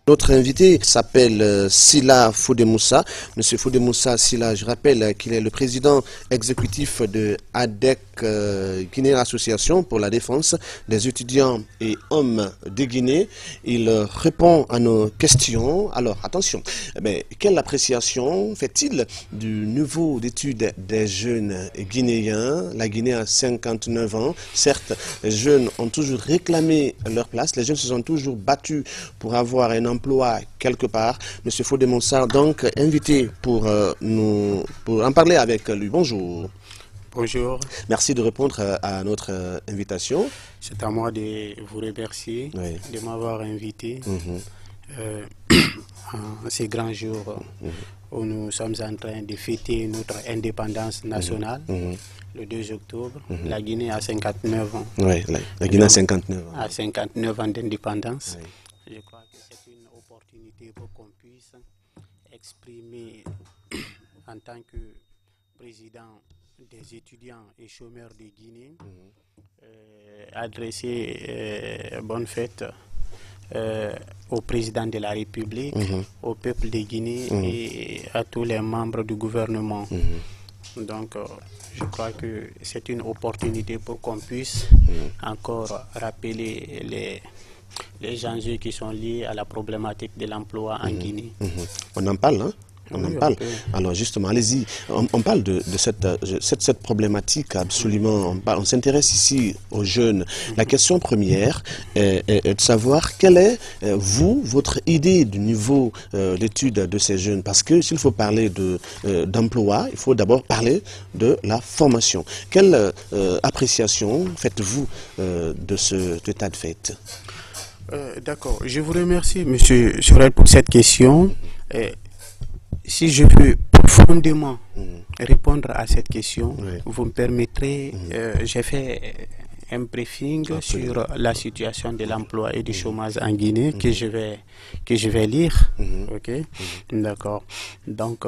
Notre invité s'appelle Sila Fodemoussa. Monsieur Fodemoussa Sila, je rappelle qu'il est le président exécutif de ADEC Guinée, Association pour la défense des étudiants et hommes de Guinée. Il répond à nos questions. Alors, attention, quelle appréciation fait-il du niveau d'études des jeunes guinéens? La Guinée a 59 ans. Certes, les jeunes ont toujours réclamé leur place. Les jeunes se sont toujours battus pour avoir un emploi quelque part. Monsieur Fodemoussa, donc invité pour en parler avec lui. Bonjour. Bonjour. Merci de répondre à notre invitation. C'est à moi de vous remercier de m'avoir invité en ces grands jours où nous sommes en train de fêter notre indépendance nationale. Le 2 octobre, la Guinée a 59 ans. Oui, la Guinée a 59 ans. A 59 ans d'indépendance. Je crois que c'est une opportunité pour qu'on puisse exprimer en tant que président des étudiants et chômeurs de Guinée, adresser bonne fête au président de la République, au peuple de Guinée et à tous les membres du gouvernement. Donc, je crois que c'est une opportunité pour qu'on puisse encore rappeler les enjeux qui sont liés à la problématique de l'emploi en Guinée. On en parle, hein? On en parle. Alors justement, allez-y, on parle de cette problématique absolument, on s'intéresse ici aux jeunes. La question première est de savoir quelle est, votre idée du niveau d'études de ces jeunes. Parce que s'il faut parler d'emploi, il faut d'abord parler de la formation. Quelle appréciation faites-vous de cet état de fait? D'accord, je vous remercie, Monsieur Sorel, pour cette question. Si je veux profondément répondre à cette question, vous me permettrez, j'ai fait un briefing sur la situation de l'emploi et du chômage en Guinée que je vais lire. Ok, d'accord. Donc,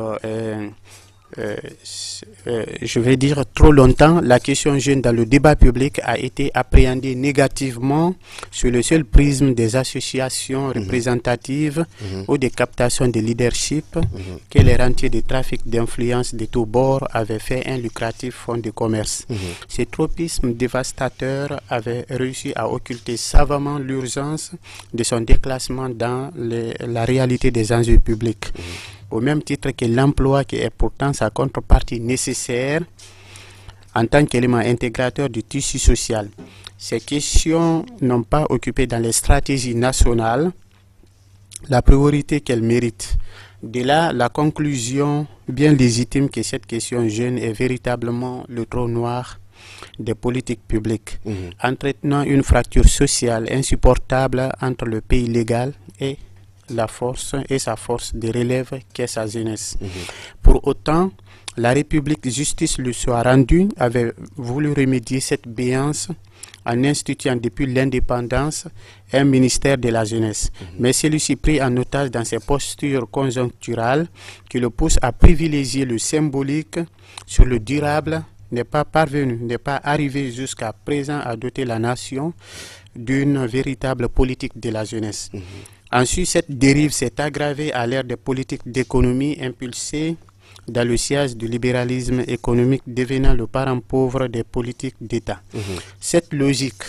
je vais dire trop longtemps, la question jeune dans le débat public a été appréhendée négativement sur le seul prisme des associations représentatives ou des captations de leadership que les rentiers de trafic d'influence de tous bords avaient fait un lucratif fonds de commerce. Ce tropisme dévastateur avait réussi à occulter savamment l'urgence de son déclassement dans la réalité des enjeux publics. Au même titre que l'emploi qui est pourtant sa contrepartie nécessaire en tant qu'élément intégrateur du tissu social. Ces questions n'ont pas occupé dans les stratégies nationales la priorité qu'elles méritent. De là, la conclusion bien légitime que cette question jeune est véritablement le trou noir des politiques publiques, entretenant une fracture sociale insupportable entre le pays légal et sa force de relève qu'est sa jeunesse. Pour autant, la République justice lui soit rendue avait voulu remédier cette béance en instituant depuis l'indépendance un ministère de la jeunesse. Mais celui-ci pris en otage dans ses postures conjoncturales qui le poussent à privilégier le symbolique sur le durable n'est pas arrivé jusqu'à présent à doter la nation d'une véritable politique de la jeunesse. Ensuite, cette dérive s'est aggravée à l'ère des politiques d'économie impulsées dans le sillage du libéralisme économique devenant le parent pauvre des politiques d'État. Cette logique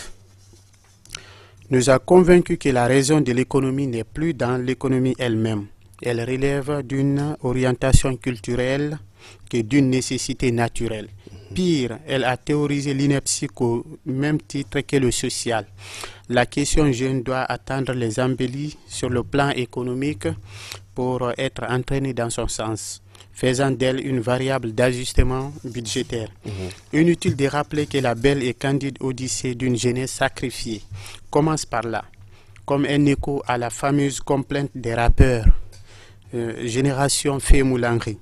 nous a convaincus que la raison de l'économie n'est plus dans l'économie elle-même. Elle relève d'une orientation culturelle que d'une nécessité naturelle. Pire, elle a théorisé l'ineptie au même titre que le social. La question jeune doit attendre les embellis sur le plan économique pour être entraînée dans son sens, faisant d'elle une variable d'ajustement budgétaire. Inutile de rappeler que la belle et candide odyssée d'une jeunesse sacrifiée commence par là, comme un écho à la fameuse complainte des rappeurs, Génération Fémoulanri,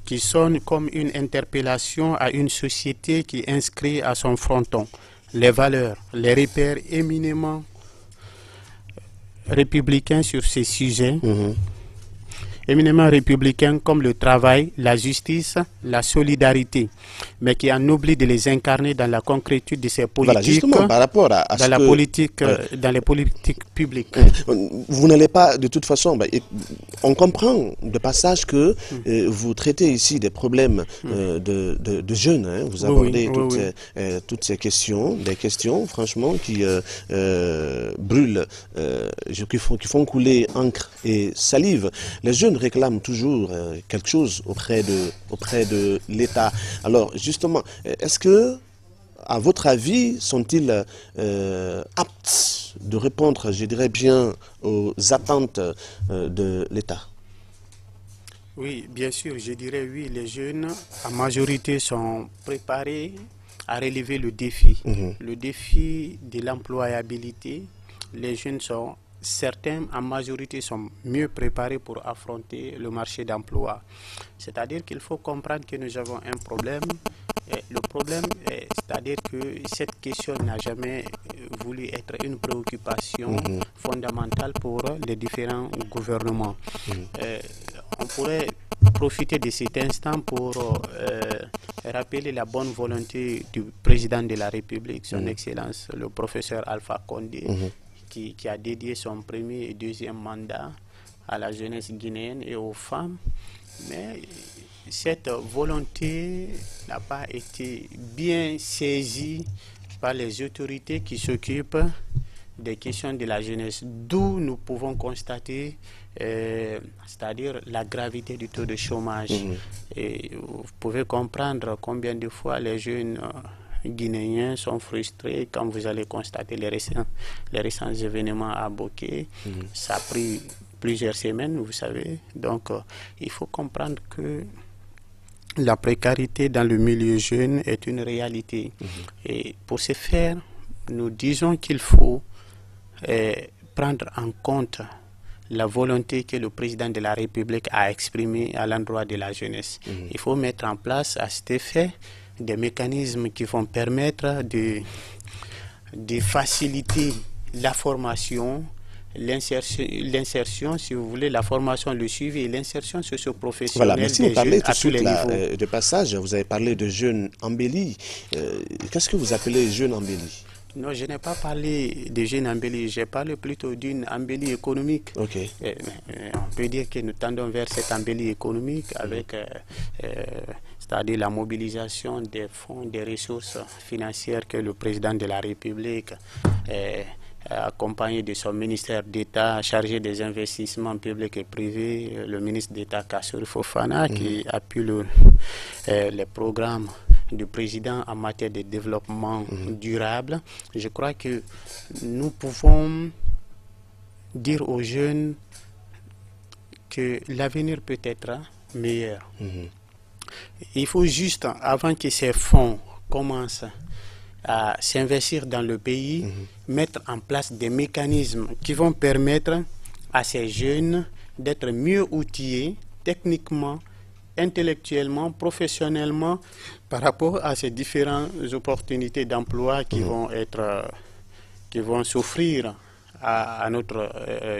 qui sonne comme une interpellation à une société qui inscrit à son fronton les valeurs, les repères éminemment républicains sur ces sujets éminemment républicains comme le travail, la justice, la solidarité, mais qui en oublie de les incarner dans la concrétude de ces politiques, voilà, justement, par rapport à dans la politique, dans les politiques publiques. Vous n'allez pas, de toute façon, on comprend de passage que vous traitez ici des problèmes de jeunes, hein. Vous abordez toutes ces questions, des questions, franchement, qui brûlent, qui font couler encre et salive. Les jeunes réclament toujours quelque chose auprès de l'État. Alors, justement, est-ce que, à votre avis, sont-ils aptes de répondre, je dirais bien, aux attentes de l'État? Oui, bien sûr, je dirais oui. Les jeunes, en majorité, sont préparés à relever le défi. Le défi de l'employabilité. Les jeunes sont certains, en majorité, sont mieux préparés pour affronter le marché d'emploi. C'est-à-dire qu'il faut comprendre que nous avons un problème. Le problème, c'est-à-dire que cette question n'a jamais voulu être une préoccupation fondamentale pour les différents gouvernements. On pourrait profiter de cet instant pour rappeler la bonne volonté du président de la République, son Excellence, le professeur Alpha Condé, qui a dédié son premier et deuxième mandat à la jeunesse guinéenne et aux femmes. Mais cette volonté n'a pas été bien saisie par les autorités qui s'occupent des questions de la jeunesse, d'où nous pouvons constater, c'est-à-dire la gravité du taux de chômage. Et vous pouvez comprendre combien de fois les jeunes guinéens sont frustrés quand vous allez constater les récents événements à Boké. Ça a pris plusieurs semaines, vous savez. Donc, il faut comprendre que la précarité dans le milieu jeune est une réalité. Et pour ce faire, nous disons qu'il faut prendre en compte la volonté que le président de la République a exprimée à l'endroit de la jeunesse. Il faut mettre en place à cet effet des mécanismes qui vont permettre de faciliter la formation, l'insertion, si vous voulez, la formation, le suivi et l'insertion socio-professionnelle. Voilà, merci, vous parlez tout de suite là, de passage, vous avez parlé de jeunes embellis. Qu'est-ce que vous appelez jeunes embellis? Non, je n'ai pas parlé de jeunes embellis, j'ai parlé plutôt d'une embellie économique. On peut dire que nous tendons vers cette embellie économique avec, c'est-à-dire la mobilisation des fonds, des ressources financières que le président de la République accompagné de son ministère d'État chargé des investissements publics et privés, le ministre d'État Kassory Fofana, qui appuie les programmes du président en matière de développement durable. Je crois que nous pouvons dire aux jeunes que l'avenir peut être meilleur. Il faut juste, avant que ces fonds commencent à s'investir dans le pays, mettre en place des mécanismes qui vont permettre à ces jeunes d'être mieux outillés techniquement, intellectuellement, professionnellement par rapport à ces différentes opportunités d'emploi qui vont s'offrir à notre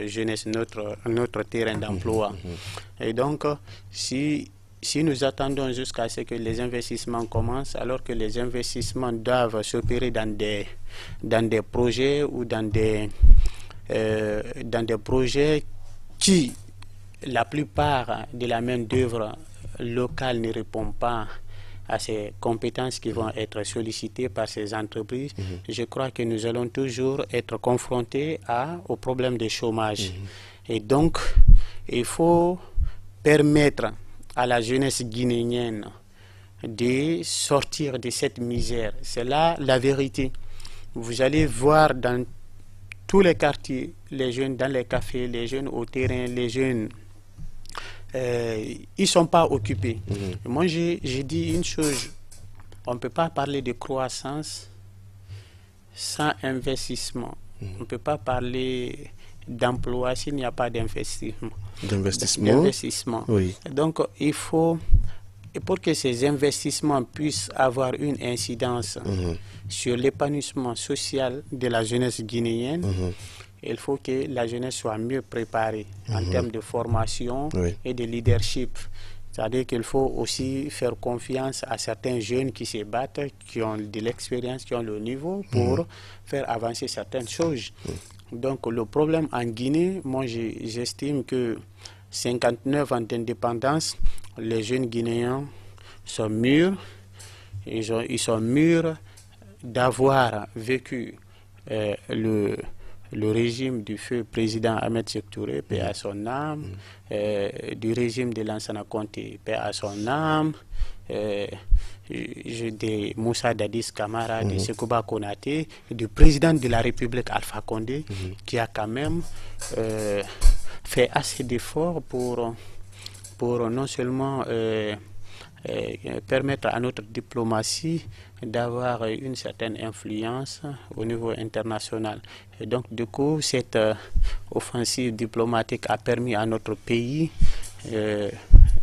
jeunesse, notre terrain d'emploi. Et donc, si nous attendons jusqu'à ce que les investissements commencent, alors que les investissements doivent s'opérer dans des projets ou dans des projets qui, la plupart de la main-d'œuvre locale ne répond pas à ces compétences qui vont être sollicitées par ces entreprises, je crois que nous allons toujours être confrontés au problème du chômage. Et donc, il faut permettre à la jeunesse guinéenne de sortir de cette misère. C'est là la vérité. Vous allez voir dans tous les quartiers, les jeunes dans les cafés, les jeunes au terrain, les jeunes, ils ne sont pas occupés. Moi, j'ai dit une chose, on ne peut pas parler de croissance sans investissement. On ne peut pas parler d'emploi s'il n'y a pas d'investissement. D'investissement. Oui. Donc, il faut, et pour que ces investissements puissent avoir une incidence sur l'épanouissement social de la jeunesse guinéenne, il faut que la jeunesse soit mieux préparée en termes de formation et de leadership. C'est-à-dire qu'il faut aussi faire confiance à certains jeunes qui se battent, qui ont de l'expérience, qui ont le niveau pour faire avancer certaines choses. Donc le problème en Guinée, moi j'estime que 59 ans d'indépendance, les jeunes Guinéens sont mûrs, ils sont mûrs d'avoir vécu le régime du feu président Ahmed Sékou Touré, paix à son âme, du régime de Lansana Conté, paix à son âme, de Moussa Dadis Camara, de Sekouba Konaté, du président de la République Alpha Condé, qui a quand même fait assez d'efforts pour non seulement permettre à notre diplomatie d'avoir une certaine influence au niveau international. Et donc, du coup, cette offensive diplomatique a permis à notre pays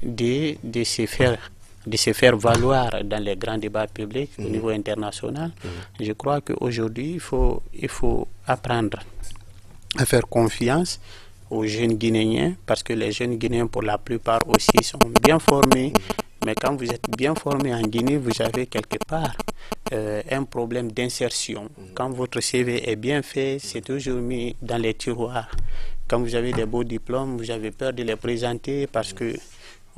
de se faire valoir dans les grands débats publics au niveau international. Je crois qu'aujourd'hui, il faut apprendre à faire confiance aux jeunes Guinéens, parce que les jeunes Guinéens, pour la plupart aussi, sont bien formés. Mais quand vous êtes bien formé en Guinée, vous avez quelque part un problème d'insertion. Quand votre CV est bien fait, c'est toujours mis dans les tiroirs. Quand vous avez des beaux diplômes, vous avez peur de les présenter parce que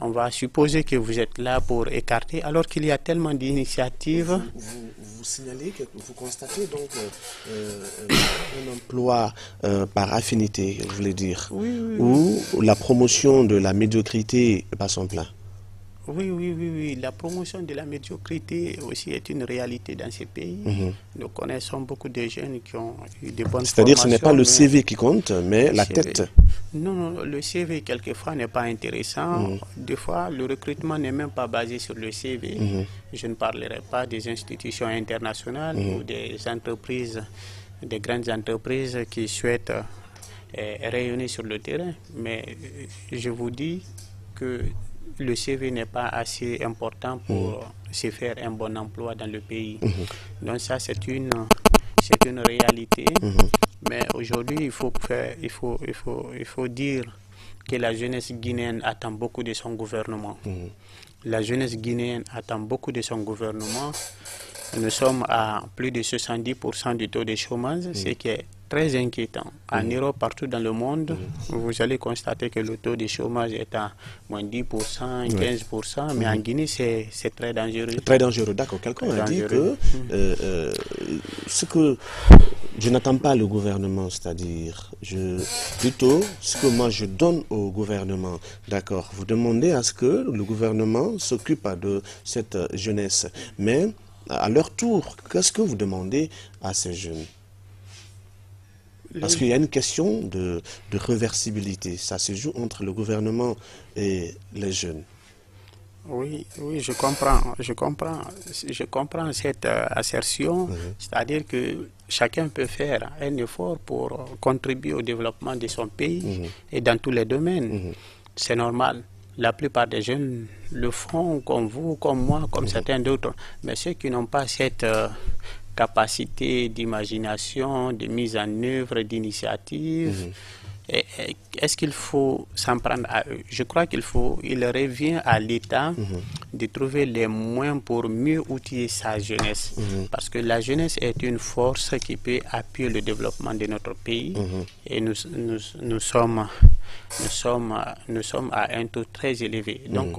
on va supposer que vous êtes là pour écarter, alors qu'il y a tellement d'initiatives. Vous signalez, vous constatez donc un emploi par affinité, je voulais dire, où la promotion de la médiocrité passe en plein. Oui. La promotion de la médiocrité aussi est une réalité dans ces pays. Nous connaissons beaucoup de jeunes qui ont eu de bonnes formations. C'est-à-dire que ce n'est pas le CV qui compte, mais la tête. Non, le CV quelquefois n'est pas intéressant. Des fois, le recrutement n'est même pas basé sur le CV. Je ne parlerai pas des institutions internationales ou des entreprises, des grandes entreprises qui souhaitent rayonner sur le terrain. Mais je vous dis que le CV n'est pas assez important pour se faire un bon emploi dans le pays. Donc ça, c'est une réalité. Mais aujourd'hui, il faut dire que la jeunesse guinéenne attend beaucoup de son gouvernement. La jeunesse guinéenne attend beaucoup de son gouvernement. Nous sommes à plus de 70% du taux de chômage, ce qui est très inquiétant. En Europe, partout dans le monde, vous allez constater que le taux de chômage est à moins 10%, 15%, mais en Guinée, c'est très dangereux. Très dangereux, d'accord. Quelqu'un a dit que ce que je n'attends pas le gouvernement, c'est-à-dire plutôt ce que moi je donne au gouvernement, d'accord. Vous demandez à ce que le gouvernement s'occupe de cette jeunesse, mais à leur tour, qu'est-ce que vous demandez à ces jeunes? Parce qu'il y a une question de réversibilité. Ça se joue entre le gouvernement et les jeunes. Oui, je comprends cette assertion. C'est-à-dire que chacun peut faire un effort pour contribuer au développement de son pays et dans tous les domaines. C'est normal. La plupart des jeunes le font comme vous, comme moi, comme certains d'autres. Mais ceux qui n'ont pas cette capacité d'imagination, de mise en œuvre, d'initiative, est-ce qu'il faut s'en prendre à eux? Je crois il revient à l'État de trouver les moyens pour mieux outiller sa jeunesse. Parce que la jeunesse est une force qui peut appuyer le développement de notre pays. Et nous sommes à un taux très élevé. Donc,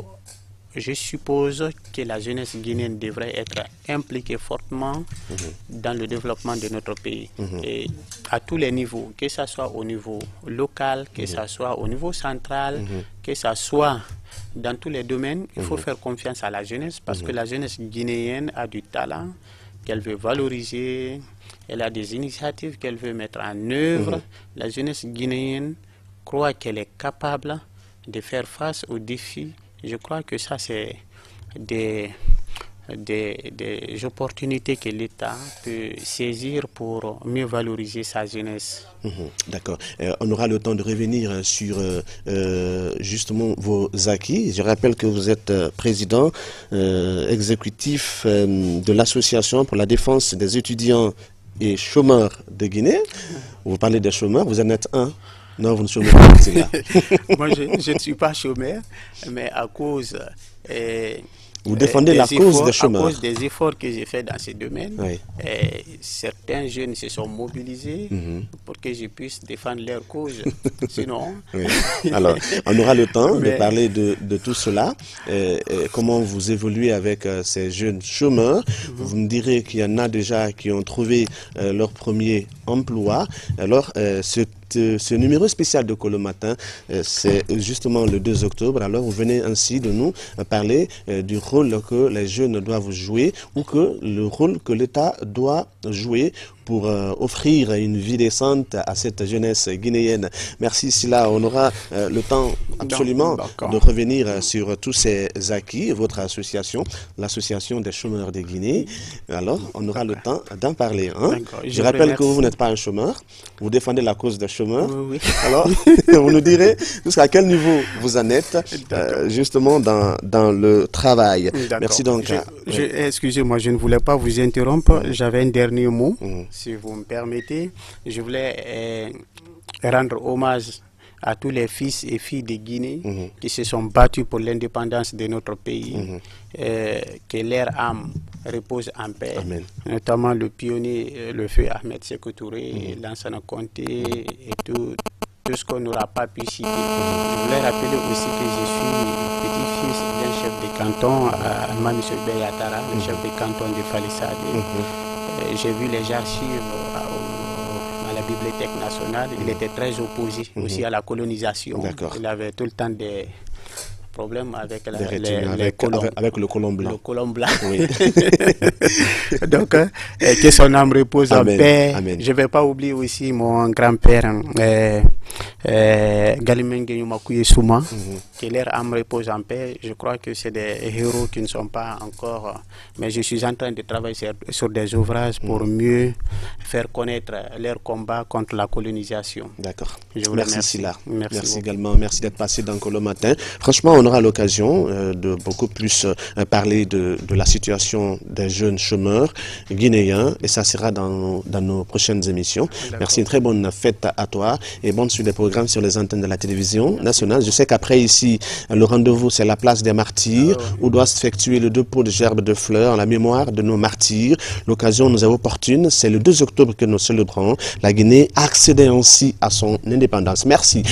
je suppose que la jeunesse guinéenne devrait être impliquée fortement dans le développement de notre pays. Et à tous les niveaux, que ce soit au niveau local, que ce soit au niveau central, que ce soit dans tous les domaines, il faut faire confiance à la jeunesse parce que la jeunesse guinéenne a du talent qu'elle veut valoriser, elle a des initiatives qu'elle veut mettre en œuvre. La jeunesse guinéenne croit qu'elle est capable de faire face aux défis. Je crois que ça, c'est des opportunités que l'État peut saisir pour mieux valoriser sa jeunesse. D'accord. On aura le temps de revenir sur justement vos acquis. Je rappelle que vous êtes président exécutif de l'Association pour la défense des étudiants et chômeurs de Guinée. Vous parlez des chômeurs, vous en êtes un. Non, vous ne chômez pas, c'est là. Moi, je ne suis pas chômeur, mais à cause... vous défendez la cause des chômeurs. À cause des efforts que j'ai faits dans ce domaine, oui. Certains jeunes se sont mobilisés pour que je puisse défendre leur cause. Sinon... Oui. Alors, on aura le temps de parler de tout cela. Comment vous évoluez avec ces jeunes chômeurs. Vous me direz qu'il y en a déjà qui ont trouvé leur premier emploi. Alors, ce numéro spécial de Colo Matin, c'est justement le 2 octobre. Alors, vous venez ainsi de nous parler du rôle que les jeunes doivent jouer ou que le rôle que l'État doit jouer pour offrir une vie décente à cette jeunesse guinéenne. Merci Sila, on aura le temps absolument de revenir sur tous ces acquis, votre association, l'association des chômeurs de Guinée. Alors, on aura le temps d'en parler. Hein? Je rappelle que vous n'êtes pas un chômeur, vous défendez la cause des chômeurs. Oui, oui. Alors, vous nous direz jusqu'à quel niveau vous en êtes justement dans le travail. Merci donc. Excusez-moi, je ne voulais pas vous interrompre, j'avais un dernier mot. Si vous me permettez, je voulais rendre hommage à tous les fils et filles de Guinée qui se sont battus pour l'indépendance de notre pays. Que leur âme repose en paix. Amen. Notamment le pionnier, le feu Ahmed Sékou Touré, Lansana Conté et tout ce qu'on n'aura pas pu citer. Je voulais rappeler aussi que je suis petit-fils d'un chef de canton, M. Beyatara, le chef de canton de Falissade. J'ai vu les archives à la Bibliothèque nationale. Il était très opposé aussi à la colonisation. Il avait tout le temps des problèmes avec avec le colon blanc. Le colon blanc. Oui. Donc, que son âme repose en paix. Amen. Je ne vais pas oublier aussi mon grand-père, Galimengue Yumakuye Souma, que leur âme repose en paix. Je crois que c'est des héros qui ne sont pas encore... mais je suis en train de travailler sur des ouvrages pour mieux faire connaître leur combat contre la colonisation. D'accord. Merci Sila. Merci également. Merci d'être passé dans Colo Matin. Franchement, on aura l'occasion de beaucoup plus parler de la situation des jeunes chômeurs guinéens et ça sera dans nos prochaines émissions. Merci, une très bonne fête à toi et bonne suite des programmes sur les antennes de la télévision nationale. Je sais qu'après ici, le rendez-vous c'est la place des martyrs où doit s'effectuer le dépôt de gerbes de fleurs en la mémoire de nos martyrs. L'occasion nous est opportune, c'est le 2 octobre que nous célébrons. La Guinée accédait ainsi à son indépendance. Merci.